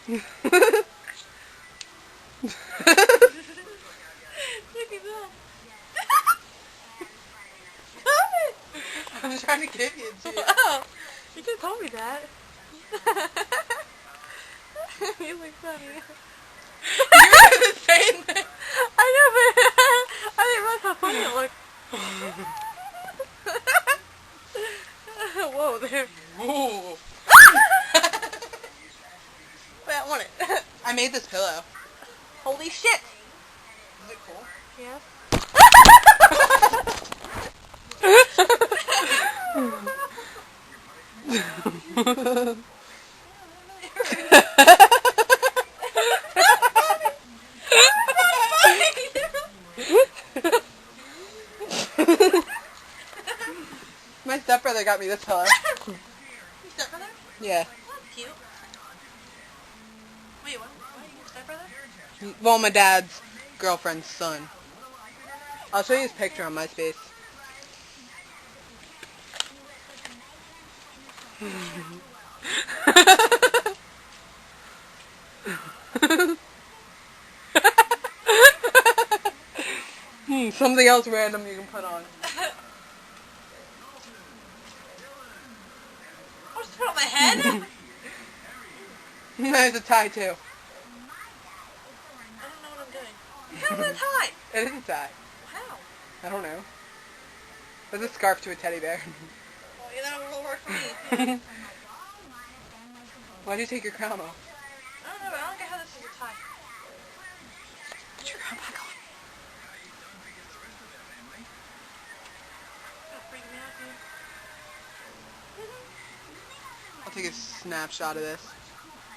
Look at that. Stop it! I'm trying to give you to you. Wow. You could have told me that. You look funny. You were the same thing. I know, but I didn't realize how funny it looked. Whoa there. Ooh. Wait, I want it. I made this pillow. Holy shit! Is it cool? Yeah. My stepbrother got me this pillow. Your stepbrother? Yeah. That's cute. Wait, what? What? Your stepbrother? Well, my dad's girlfriend's son. I'll show you his picture on MySpace. Something else random you can put on. I'll just put it on my head? There's a tie too. I don't know what I'm doing. How's that tie? It is a tie. How? I don't know. There's a scarf to a teddy bear. Well, yeah, that will work for me. Why'd you take your crown off? I don't know, but I don't get how this is a tie. Put your crown back on. That's freaking me out, dude. I'll take a snapshot of this.